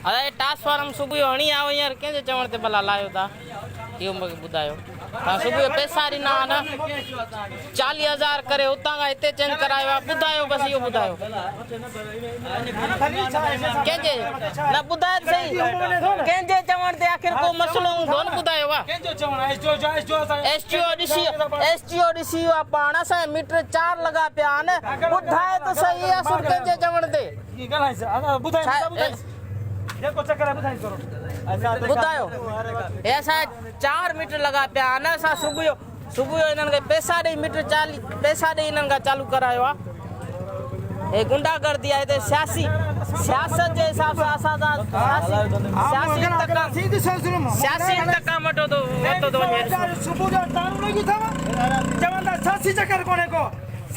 अरे ट्रांसफार्म सुबह हणी आओ यार कंहिंजे चवण ते भला लायो था इहो मूंखे ॿुधायो तव्हां सुबुह पैसा ॾिना न 40,000 करे उतां खां हिते चेंज करायो आहे ॿुधायो बसि इहो ॿुधायो कंहिंजे न ॿुधाए त सही कंहिंजे चवण ते आख़िर को मसइलो हूंदो न ॿुधायो आहे एसटीओ ॾिसी वियो आहे पाण असांजे मीटर 4 लॻा पिया आहिनि ॿुधाए त सही असुर कंहिंजे चवण ते ॿुधायो हे असां 4 मीटर लॻा पिया आहिनि असां सुबुह जो इन्हनि खे पैसा ॾेई मीटर 40 पैसा ॾेई इन्हनि खां चालू करायो आहे हे गुंडागर्दी आहे हिते सियासत जे हिसाब सां असां सियासी टका वठो थो वञे सुबुह जो चवंदा सियासी चकर कोन्हे को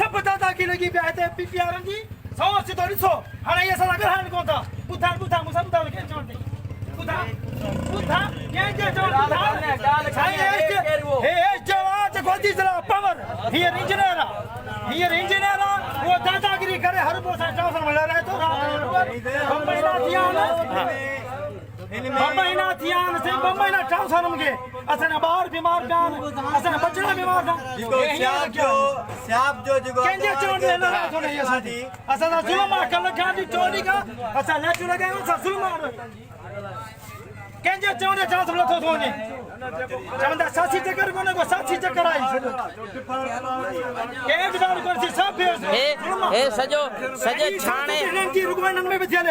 सभु दादागी लॻी पिया हिते पीपीआर जी सौ सिधो ॾिसो हाणे इहे असां ॻाल्हाइनि कोन था ॿुधाए मूंसां ॿुधायो कंहिं चवण ते हींअर इंजीनियर आहे उहो दादागिरी करे हर को सां ट्रांसफार्मर लॻाए थो ॿ महीना थी विया आहिनि साईं 2 महीना ट्रांसफार्मर खे असांजा ॿार बीमार पिया आहिनि असांजा बचड़ा बीमार पिया कंहिंजे चवण ते असां ज़ुल्म आहे कल्ह खां चोरी खां असां लाइटियूं लॻायूं असां ज़ुल्म कंहिंजे चवण ते ट्रांसफार्मर नथो थो वञे चवंदा सासी चक्कर कोन्हे को सासी चक्कर आई सॼो सॼे छाणे रुॻो हिननि में बि थियल